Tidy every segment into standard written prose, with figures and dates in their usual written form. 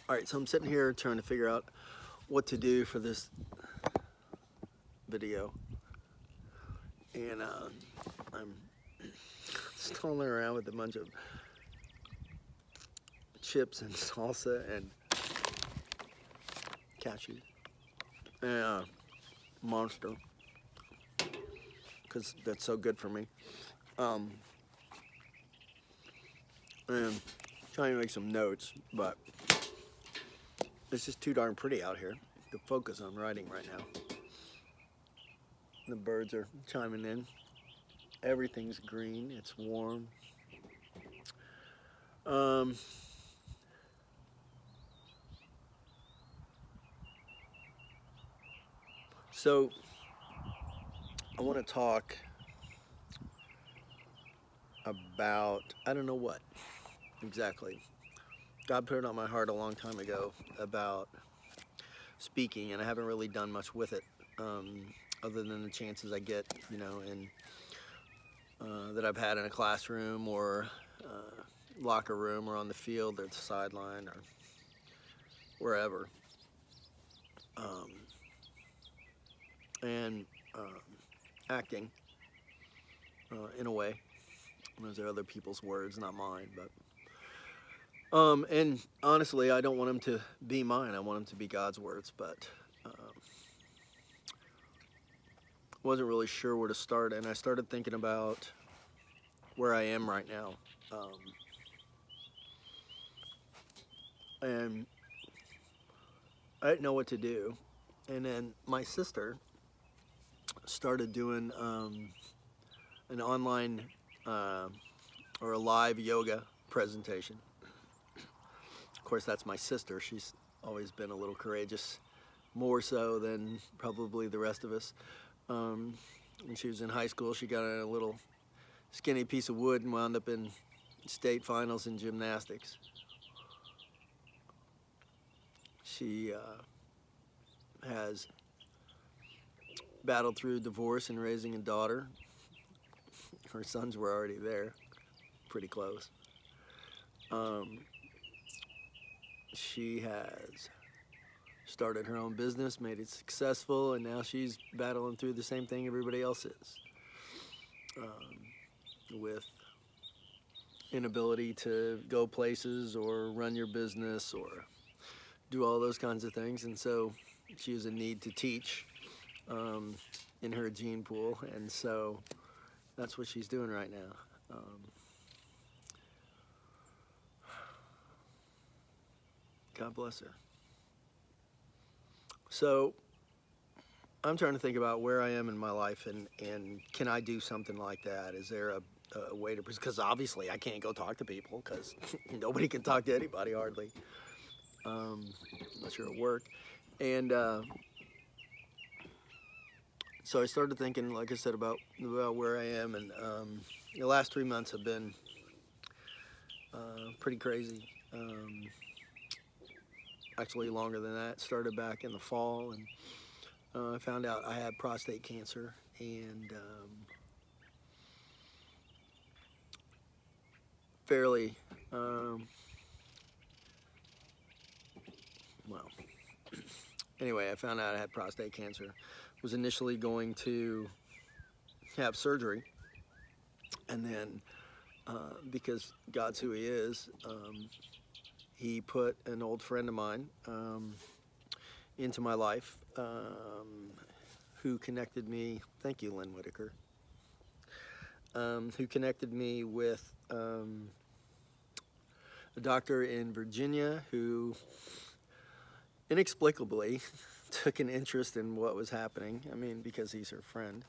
Alright, so I'm sitting here trying to figure out what to do for this video. And I'm strolling around with a bunch of chips and salsa and cashews and Monster, because that's so good for me. And trying to make some notes, but it's just too darn pretty out here to focus on writing right now. The birds are chiming in. Everything's green. It's warm. So I want to talk about, I don't know what exactly. God put it on my heart a long time ago about speaking, and I haven't really done much with it, other than the chances I get, in that I've had in a classroom or locker room or on the field or the sideline or wherever. And acting, in a way. Those are other people's words, not mine, but and honestly, I don't want them to be mine. I want them to be God's words, but wasn't really sure where to start, and I started thinking about where I am right now, and I didn't know what to do. And then my sister started doing an online or a live yoga presentation. Of course, that's my sister. She's always been a little courageous, more so than probably the rest of us. When she was in high school, she got on a little skinny piece of wood and wound up in state finals in gymnastics. She has battled through divorce and raising a daughter. Her sons were already there, pretty close. She has started her own business, made it successful, and now she's battling through the same thing everybody else is, with inability to go places or run your business or do all those kinds of things. And so she has a need to teach in her gene pool, and so that's what she's doing right now. God bless her. So I'm trying to think about where I am in my life, and can I do something like that? Is there a way to, because obviously I can't go talk to people, because nobody can talk to anybody hardly, unless you're at work. And so I started thinking, like I said, about where I am, and the last 3 months have been pretty crazy. Actually longer than that. Started back in the fall, and I found out I had prostate cancer, and fairly, well, anyway, I found out I had prostate cancer. Was initially going to have surgery, and then because God's who He is, He put an old friend of mine into my life, who connected me. Thank you, Lynn Whitaker. Who connected me with a doctor in Virginia who inexplicably took an interest in what was happening. I mean, because he's her friend,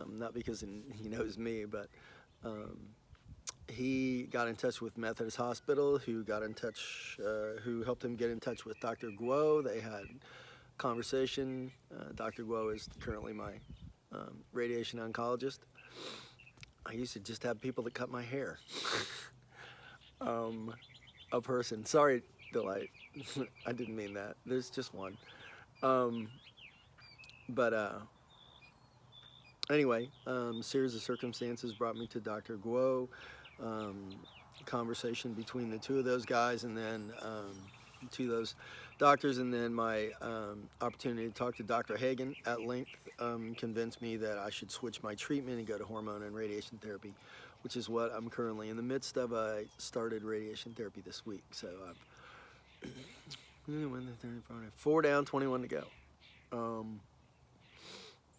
not because he knows me, but he got in touch with Methodist Hospital, who who helped him get in touch with Dr. Guo. They had conversation. Dr. Guo is currently my radiation oncologist. I used to just have people that cut my hair. A person. Sorry, Delight. I didn't mean that. There's just one. Anyway, series of circumstances brought me to Dr. Guo. Conversation between the two of those guys, and then to those doctors, and then my opportunity to talk to Dr. Hagen at length convinced me that I should switch my treatment and go to hormone and radiation therapy, which is what I'm currently in the midst of. I started radiation therapy this week, so I've 4 down, 21 to go.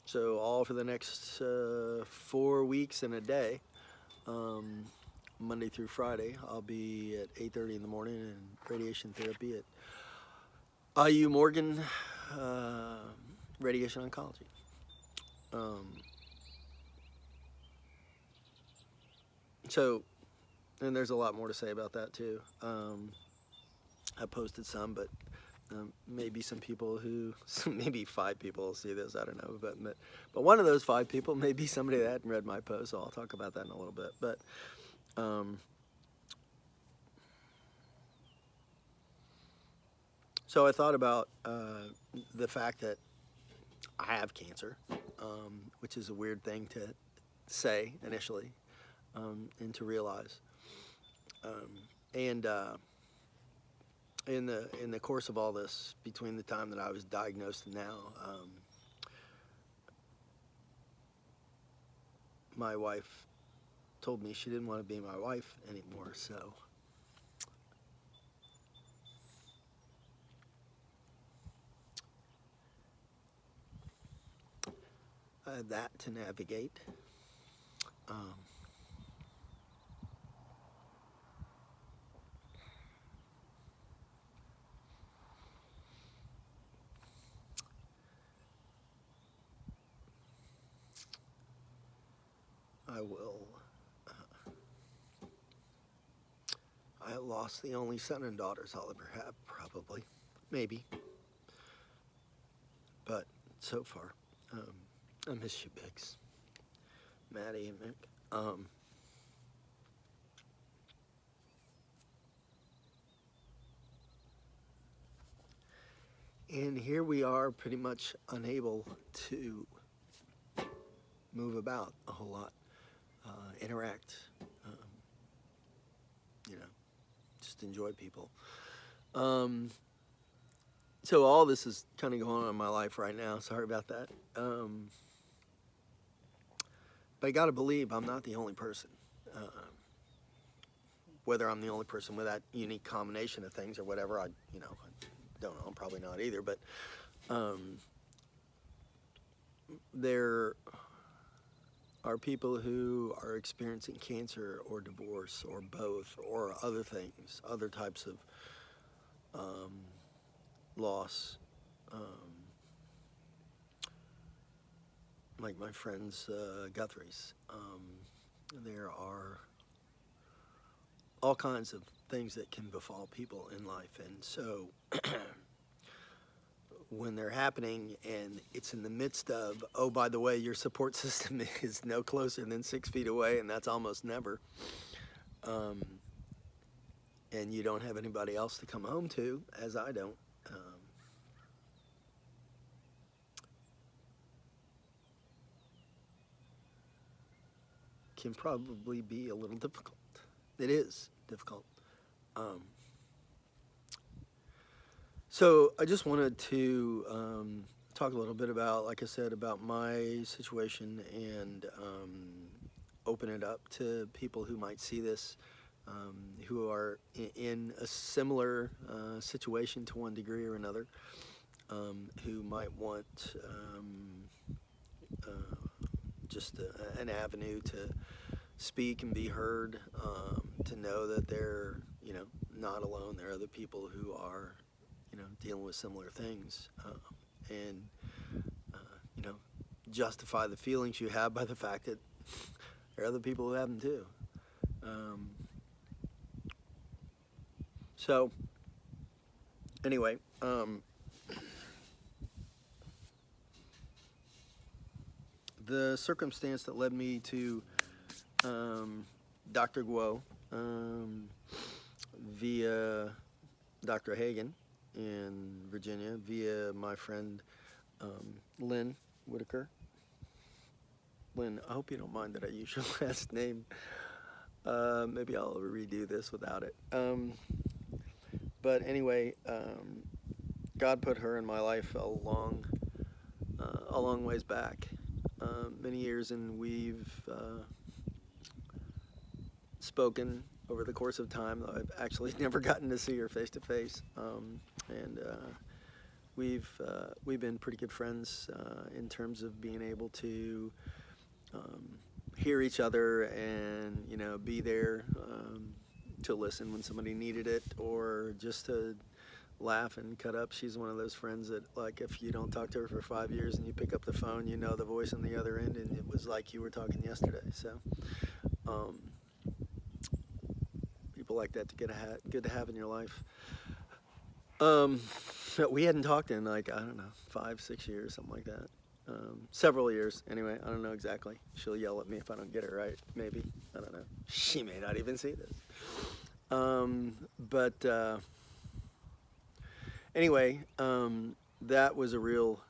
So all for the next 4 weeks and a day, Monday through Friday. I'll be at 8:30 in the morning in radiation therapy at IU Morgan Radiation Oncology. So, and there's a lot more to say about that too. I posted some, but maybe some people maybe 5 people will see this. I don't know, but one of those 5 people may be somebody that hadn't read my post. So I'll talk about that in a little bit. But so I thought about the fact that I have cancer, which is a weird thing to say initially, and to realize, and in the course of all this, between the time that I was diagnosed and now, my wife told me she didn't want to be my wife anymore. So I had that to navigate. I lost the only son and daughters I'll ever have, probably, maybe. But so far, I miss you, Biggs, Maddie, and Mick. And here we are, pretty much unable to move about a whole lot, interact, just enjoy people. So all this is kind of going on in my life right now. Sorry about that. But I got to believe I'm not the only person. Whether I'm the only person with that unique combination of things or whatever, I don't know. I'm probably not either. But there are people who are experiencing cancer or divorce or both or other things, other types of loss. Like my friends Guthrie's. There are all kinds of things that can befall people in life, and so when they're happening and it's in the midst of, oh, by the way, your support system is no closer than 6 feet away, and that's almost never, and you don't have anybody else to come home to, as I don't, can probably be a little difficult. It is difficult. So I just wanted to talk a little bit about, like I said, about my situation and open it up to people who might see this, who are in a similar situation to one degree or another, who might want just an avenue to speak and be heard, to know that they're not alone. There are other people who are dealing with similar things, and justify the feelings you have by the fact that there are other people who have them too. So anyway, the circumstance that led me to Dr. Guo via Dr. Hagen in Virginia, via my friend Lynn Whitaker. Lynn, I hope you don't mind that I use your last name. Maybe I'll redo this without it. but anyway, God put her in my life a long ways back, many years, and we've spoken over the course of time. I've actually never gotten to see her face to face, and we've been pretty good friends in terms of being able to hear each other and be there to listen when somebody needed it, or just to laugh and cut up. She's one of those friends that, like, if you don't talk to her for 5 years and you pick up the phone, you know the voice on the other end, and it was like you were talking yesterday. So um, people like that to good to have in your life. But we hadn't talked in, like, I don't know, 5, 6 years, something like that. Several years, anyway. I don't know exactly. She'll yell at me if I don't get it right. Maybe, I don't know. She may not even see this. But anyway, that was a real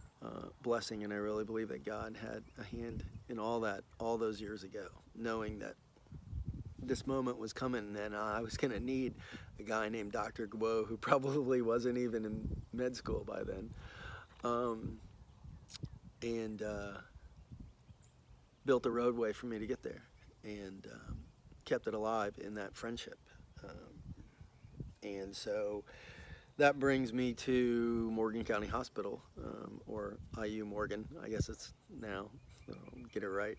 blessing, and I really believe that God had a hand in all that all those years ago, knowing that this moment was coming, and I was going to need a guy named Dr. Guo, who probably wasn't even in med school by then, and built a roadway for me to get there, and kept it alive in that friendship. And so that brings me to Morgan County Hospital, or IU Morgan, I guess it's now, get it right.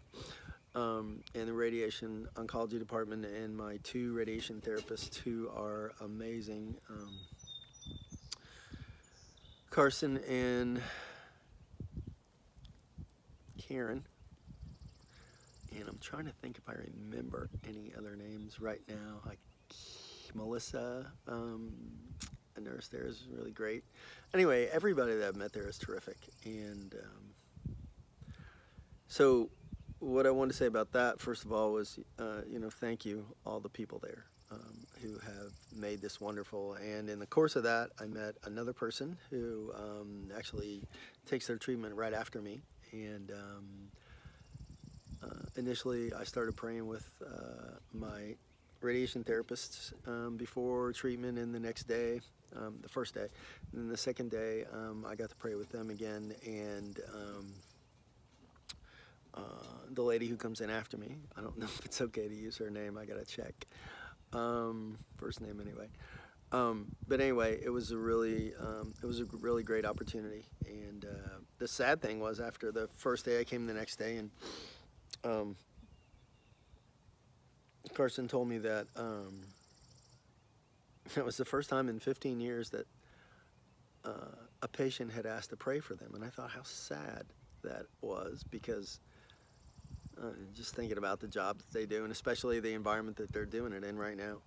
And the radiation oncology department, and my 2 radiation therapists who are amazing, Carson and Karen. And I'm trying to think if I remember any other names right now. Like Melissa, a nurse there, is really great. Anyway, everybody that I've met there is terrific. And so what I wanted to say about that, first of all, was, thank you, all the people there who have made this wonderful. And in the course of that, I met another person who actually takes their treatment right after me. And initially, I started praying with my radiation therapists before treatment, and the next day, the first day, and then the second day, I got to pray with them again. And the lady who comes in after me, I don't know if it's okay to use her name, I gotta check. First name anyway. But anyway, it was a really great opportunity. And the sad thing was, after the first day, I came the next day, and Carson told me that it was the first time in 15 years that a patient had asked to pray for them. And I thought how sad that was, because just thinking about the job that they do, and especially the environment that they're doing it in right now.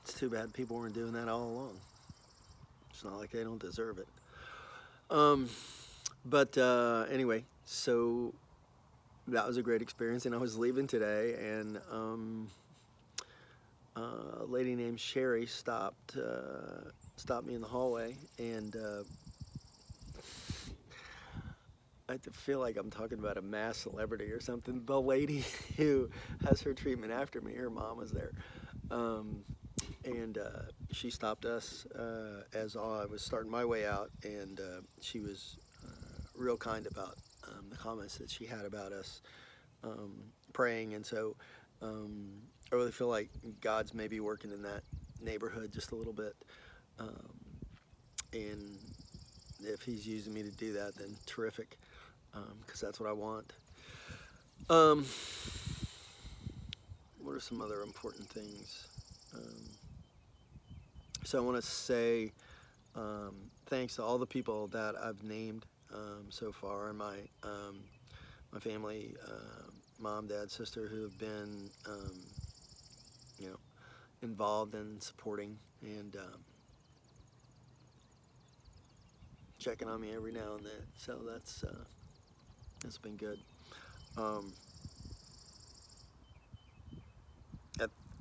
It's too bad people weren't doing that all along. It's not like they don't deserve it. But anyway, so that was a great experience, and I was leaving today, and a lady named Sherry stopped me in the hallway, and I feel like I'm talking about a mass celebrity or something. The lady who has her treatment after me, her mom was there. And she stopped us as I was starting my way out, and she was real kind about the comments that she had about us praying. And so I really feel like God's maybe working in that neighborhood just a little bit. And if He's using me to do that, then terrific, because that's what I want. What are some other important things? So I want to say thanks to all the people that I've named so far, and my family, mom, dad, sister, who have been involved in supporting and checking on me every now and then. So that's been good. I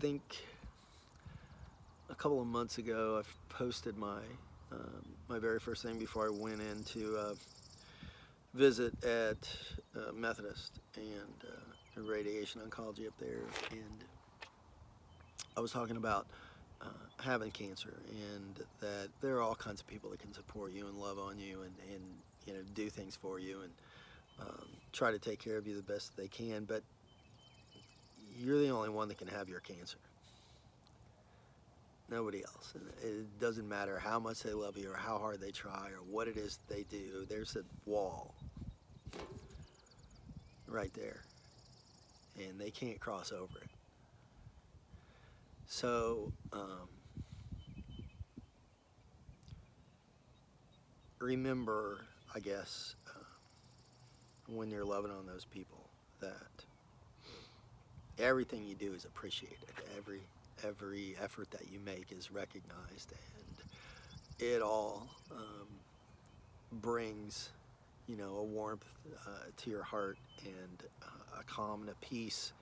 think a couple of months ago, I posted my my very first thing before I went into visit at Methodist and radiation oncology up there, and I was talking about having cancer, and that there are all kinds of people that can support you and love on you and do things for you and try to take care of you the best they can, but you're the only one that can have your cancer. Nobody else. And it doesn't matter how much they love you or how hard they try or what it is they do. There's a wall right there, and they can't cross over it. So remember, I guess, when you're loving on those people, that everything you do is appreciated. Every effort that you make is recognized, and it all brings, a warmth to your heart, and a calm and a peace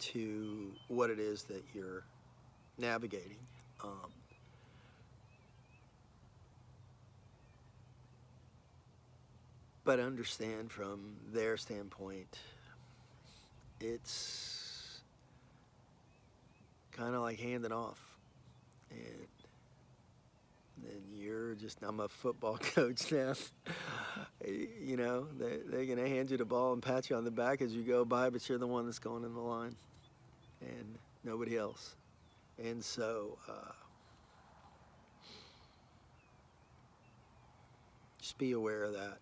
to what it is that you're navigating. But understand from their standpoint, it's kind of like handing off. And then I'm a football coach now. They're going to hand you the ball and pat you on the back as you go by, but you're the one that's going in the line and nobody else. And so just be aware of that.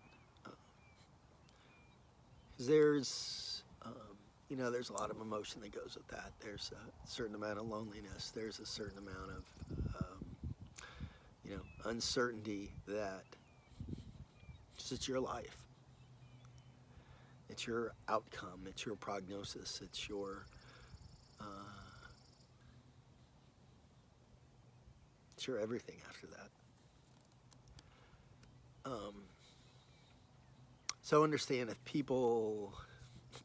'Cause there's a lot of emotion that goes with that. There's a certain amount of loneliness. There's a certain amount of, uncertainty that it's your life. It's your outcome. It's your prognosis. It's your everything after that. So understand, if people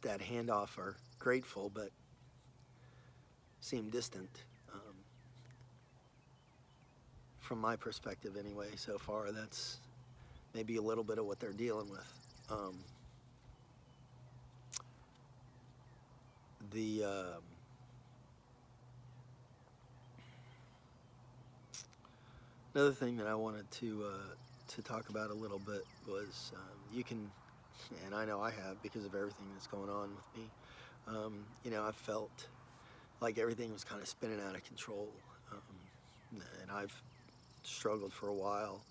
that hand off are grateful but seem distant, from my perspective anyway, so far, that's maybe a little bit of what they're dealing with. Another thing that I wanted to talk about a little bit was you can, and I know I have because of everything that's going on with me. I felt like everything was kind of spinning out of control, and I've struggled for a while.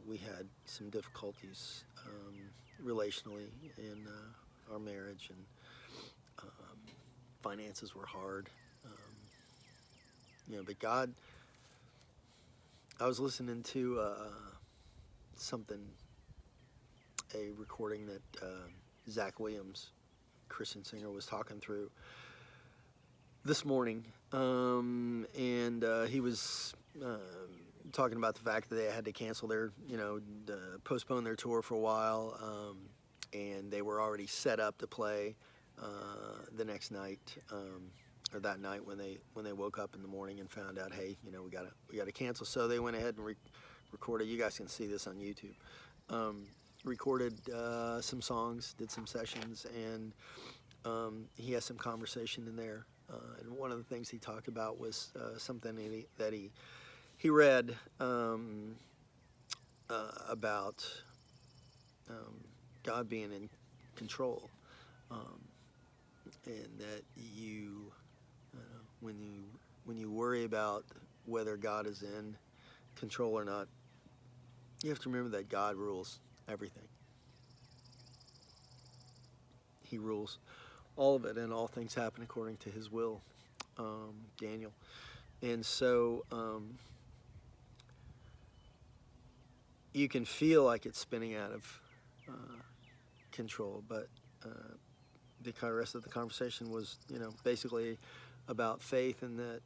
We had some difficulties relationally in our marriage, and finances were hard. But God, I was listening to something, a recording that Zach Williams, Christian singer, was talking through this morning, and he was talking about the fact that they had to cancel their, postpone their tour for a while, and they were already set up to play the next night, or that night when they woke up in the morning and found out, hey, we gotta cancel. So they went ahead and recorded. You guys can see this on YouTube. Recorded some songs, did some sessions, and he has some conversation in there. And one of the things he talked about was something that he read about God being in control, and that when you worry about whether God is in control or not, you have to remember that God rules everything. He rules all of it, and all things happen according to his will, Daniel. And so you can feel like it's spinning out of control, but the rest of the conversation was, basically about faith, and that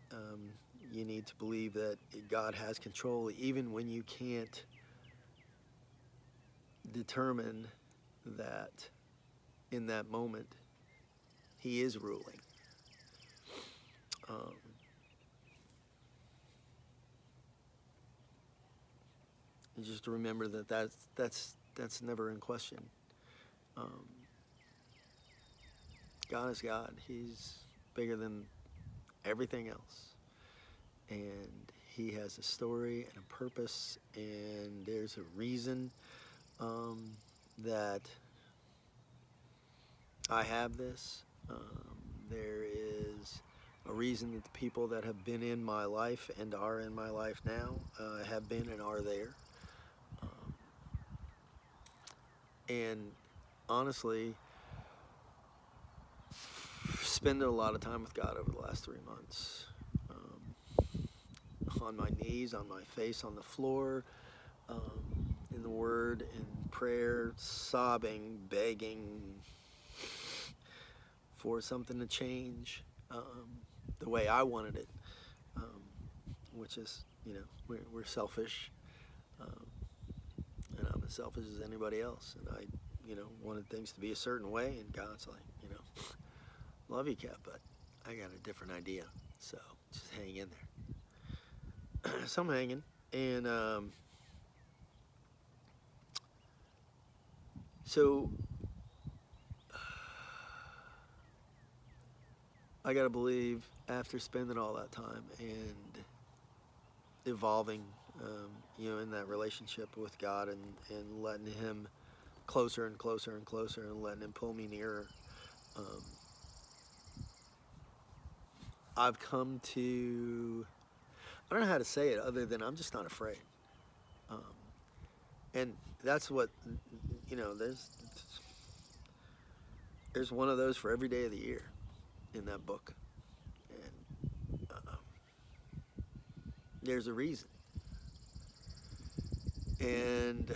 you need to believe that God has control even when you can't determine that in that moment he is ruling. And just remember that that's never in question. Um, God is God. He's bigger than everything else, and He has a story and a purpose, and there's a reason um, that I have this. There is a reason that the people that have been in my life and are in my life now have been and are there. Um, and honestly, spending a lot of time with God over the last 3 months. On my knees, on my face, on the floor, in the Word, in prayer, sobbing, begging for something to change the way I wanted it, um, which is, we're selfish, um, and I'm as selfish as anybody else, and I, wanted things to be a certain way, and God's like, love you, Kev, but I got a different idea, so just hang in there. So I'm hanging, and so I gotta believe after spending all that time and evolving, in that relationship with God, and letting Him closer and closer and closer, and letting Him pull me nearer, um, I've come to, I don't know how to say it other than I'm just not afraid. Um, and that's what, there's one of those for every day of the year in that book. And there's a reason. And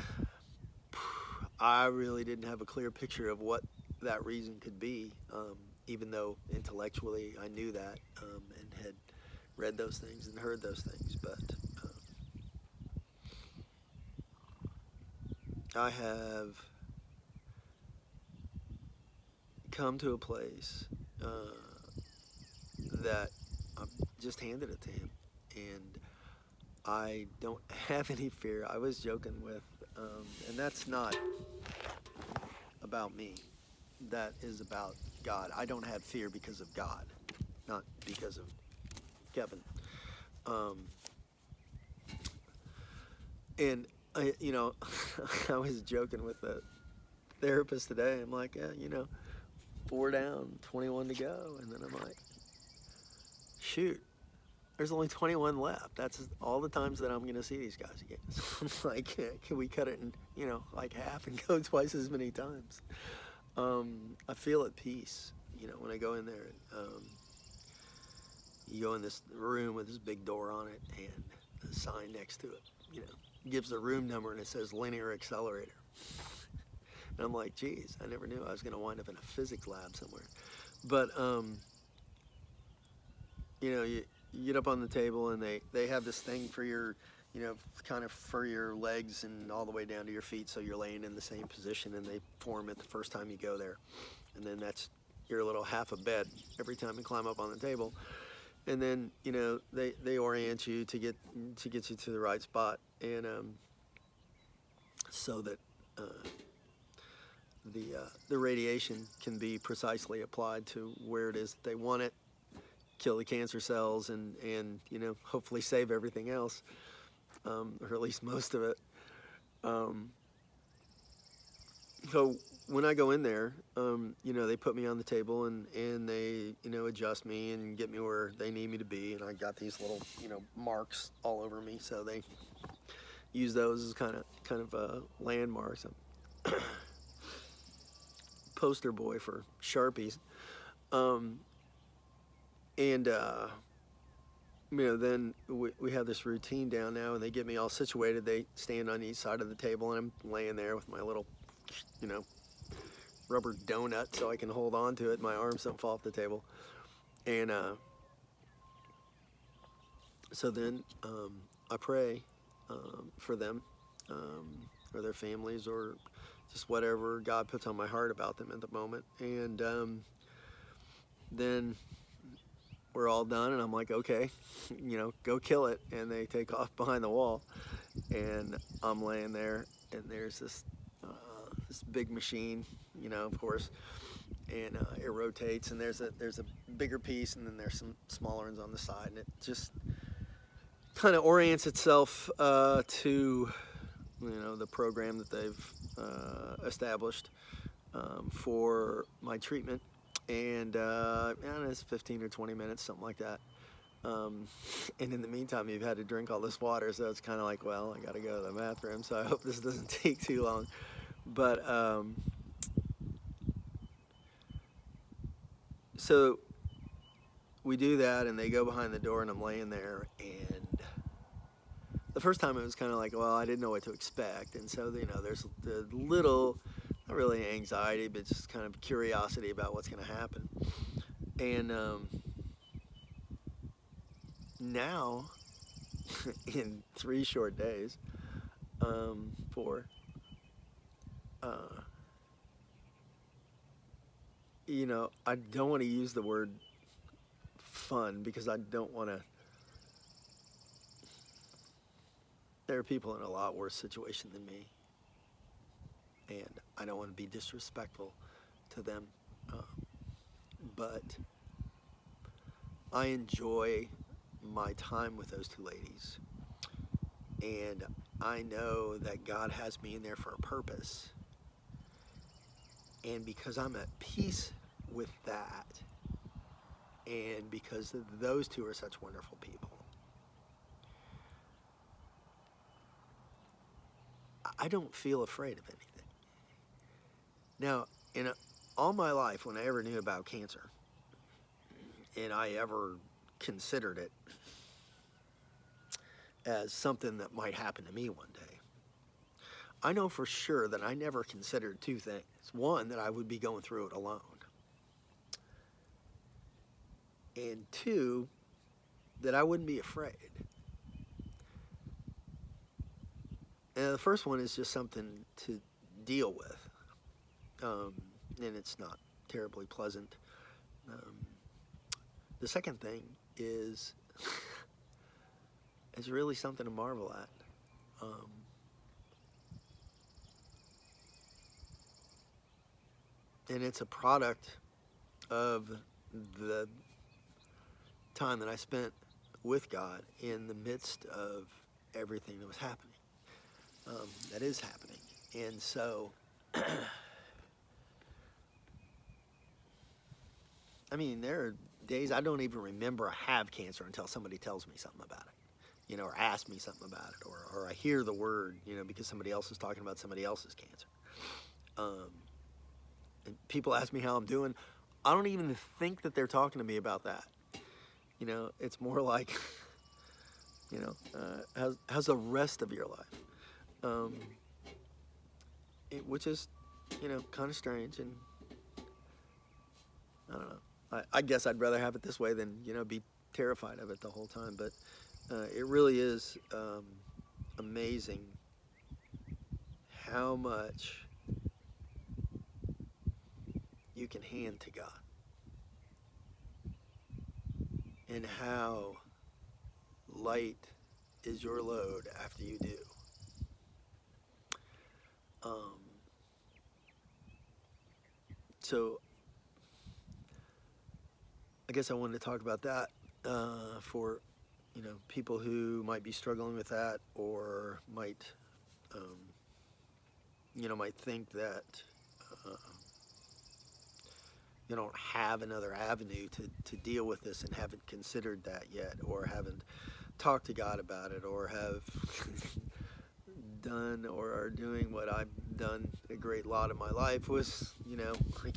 I really didn't have a clear picture of what that reason could be, even though intellectually I knew that, and had read those things and heard those things. But I have come to a place that I'm just handed it to Him. And I don't have any fear. I was joking with, and that's not about me. That is about God. I don't have fear because of God, not because of Kevin. Um, and I was joking with the therapist today. I'm like, yeah, 4 down, 21 to go, and then I'm like, shoot, there's only 21 left. That's all the times that I'm going to see these guys again. So I'm like, can we cut it in, like half and go twice as many times? I feel at peace, when I go in there. You go in this room with this big door on it and the sign next to it, gives the room number and it says linear accelerator. And I'm like, geez, I never knew I was going to wind up in a physics lab somewhere. But, you get up on the table and they have this thing for your, kind of for your legs and all the way down to your feet, so you're laying in the same position, and they form it the first time you go there. And then that's your little half a bed every time you climb up on the table. And then, they orient you to get you to the right spot, and so that the radiation can be precisely applied to where it is that they want it, kill the cancer cells, and hopefully save everything else, or at least most of it. So when I go in there, they put me on the table, and they, adjust me and get me where they need me to be. And I got these little, marks all over me, so they use those as kind of landmarks. I'm poster boy for Sharpies. And then we have this routine down now, and they get me all situated. They stand on each side of the table, and I'm laying there with my little, rubber donut so I can hold on to it. My arms don't fall off the table. And so then I pray for them, or their families, or just whatever God puts on my heart about them at the moment. And then we're all done, and I'm like, okay, go kill it. And they take off behind the wall. and I'm laying there, and there's this big machine, of course, and it rotates, and there's a bigger piece, and then there's some smaller ones on the side, and it just kind of orients itself to the program that they've established for my treatment, and it's 15 or 20 minutes, something like that. Um, and in the meantime, you've had to drink all this water, so it's kind of like, well, I got to go to the bathroom, so I hope this doesn't take too long. But so we do that, and they go behind the door, and I'm laying there, and the first time it was kind of like, well, I didn't know what to expect, and so there's the little, not really anxiety, but just kind of curiosity about what's going to happen. And now, in 3 short days, 4, I don't want to use the word fun because I don't want to. There are people in a lot worse situation than me, and I don't want to be disrespectful to them, but I enjoy my time with those 2 ladies, and I know that God has me in there for a purpose, and because I'm at peace with that, and because those 2 are such wonderful people, I don't feel afraid of anything. Now, all my life, when I ever knew about cancer, and I ever considered it as something that might happen to me one day, I know for sure that I never considered 2 things. One, that I would be going through it alone. And 2, that I wouldn't be afraid. And the first one is just something to deal with. And it's not terribly pleasant. The second thing is it's really something to marvel at. And it's a product of the time that I spent with God in the midst of everything that was happening, that is happening. And so, I mean, there are days I don't even remember I have cancer until somebody tells me something about it, or asks me something about it, or I hear the word, because somebody else is talking about somebody else's cancer. And people ask me how I'm doing. I don't even think that they're talking to me about that. It's more like, how's the rest of your life? Which is, kind of strange, and I don't know. I guess I'd rather have it this way than, be terrified of it the whole time. But it really is amazing how much you can hand to God, and how light is your load after you do. So I guess I wanted to talk about that for people who might be struggling with that, or might might think that you don't have another avenue to deal with this, and haven't considered that yet, or haven't talked to God about it, or have done or are doing what I've done a great lot of my life, was, like,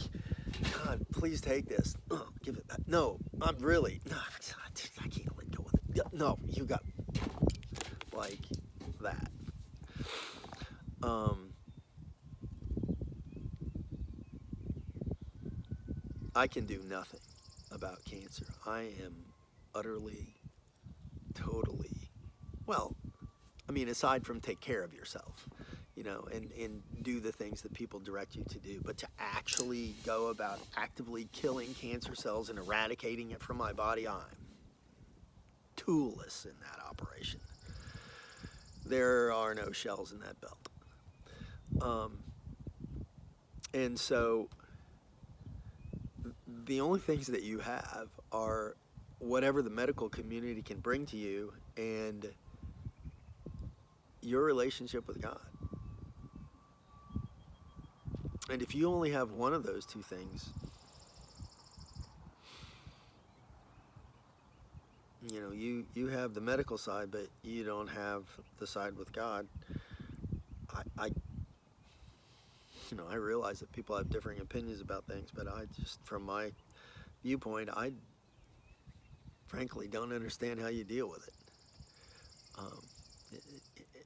God, please take this. Give it back. No, I'm really, no, I can't let go of it. No, you got, like that. I can do nothing about cancer. I am utterly, totally, well, I mean, aside from take care of yourself, and do the things that people direct you to do, but to actually go about actively killing cancer cells and eradicating it from my body, I'm toolless in that operation. there are no shells in that belt. And so the only things that you have are whatever the medical community can bring to you and your relationship with God. And if you only have one of those two things, you know, you have the medical side, but you don't have the side with God. I you know, I realize that people have differing opinions about things, but I just, from my viewpoint, I frankly don't understand how you deal with it. Um, it, it.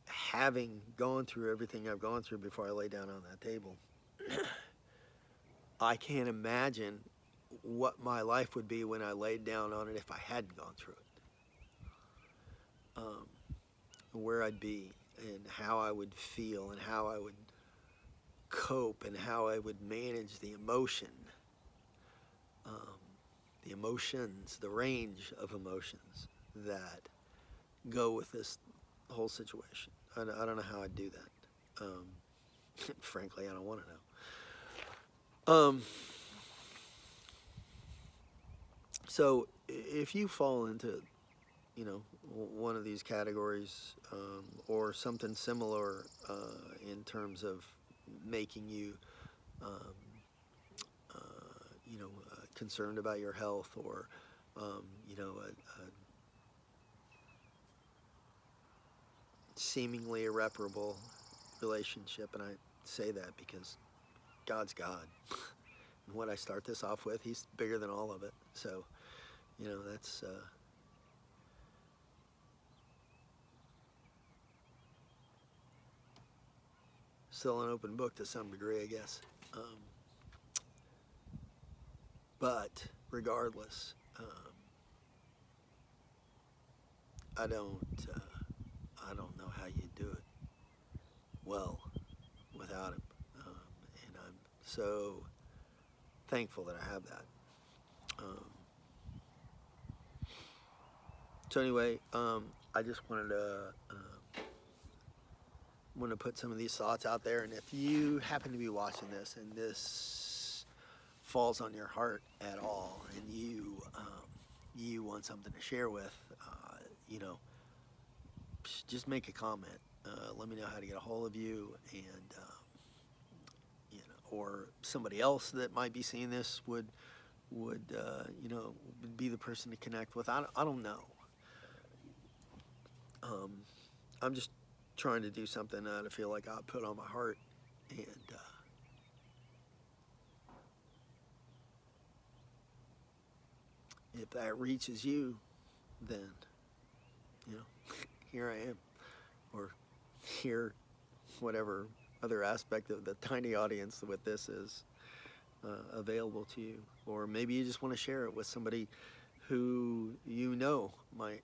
Having gone through everything I've gone through before I lay down on that table, I can't imagine what my life would be when I laid down on it if I hadn't gone through it. Where I'd be and how I would feel and how I would cope and how I would manage the emotion, the emotions, the range of emotions that go with this whole situation. I don't know how I'd do that. Frankly, I don't want to know. So if you fall into, you know, one of these categories, or something similar in terms of making you, um, you know, concerned about your health, or, you know, a seemingly irreparable relationship, and I say that because God's God. And what I start this off with, He's bigger than all of it. So, you know, that's still an open book to some degree, I guess. But regardless, I don't know how you do it well without Him, and I'm so thankful that I have that. Um, so anyway, I just wanted to put some of these thoughts out there, and if you happen to be watching this and this falls on your heart at all, and you want something to share with, you know, just make a comment. Let me know how to get a hold of you, and you know, or somebody else that might be seeing this would you know, be the person to connect with. I don't know. I'm just trying to do something that I feel like I put on my heart, and if that reaches you, then, you know, here I am, or here, whatever other aspect of the tiny audience with this is available to you, or maybe you just want to share it with somebody who you know might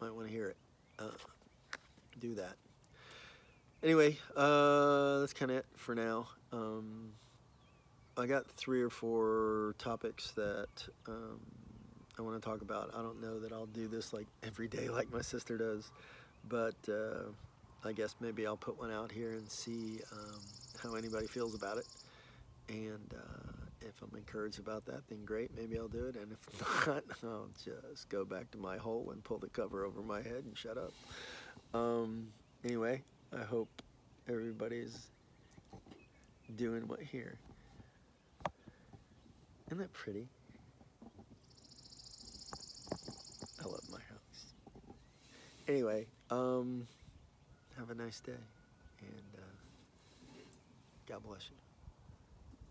want to hear it. Do that. Anyway, that's kind of it for now. I got 3 or 4 topics that I want to talk about. I don't know that I'll do this like every day like my sister does, but I guess maybe I'll put one out here and see how anybody feels about it. And if I'm encouraged about that, then great, maybe I'll do it. And if not, I'll just go back to my hole and pull the cover over my head and shut up. Anyway, I hope everybody's doing what here. Isn't that pretty? I love my house. Anyway, have a nice day, and God bless you.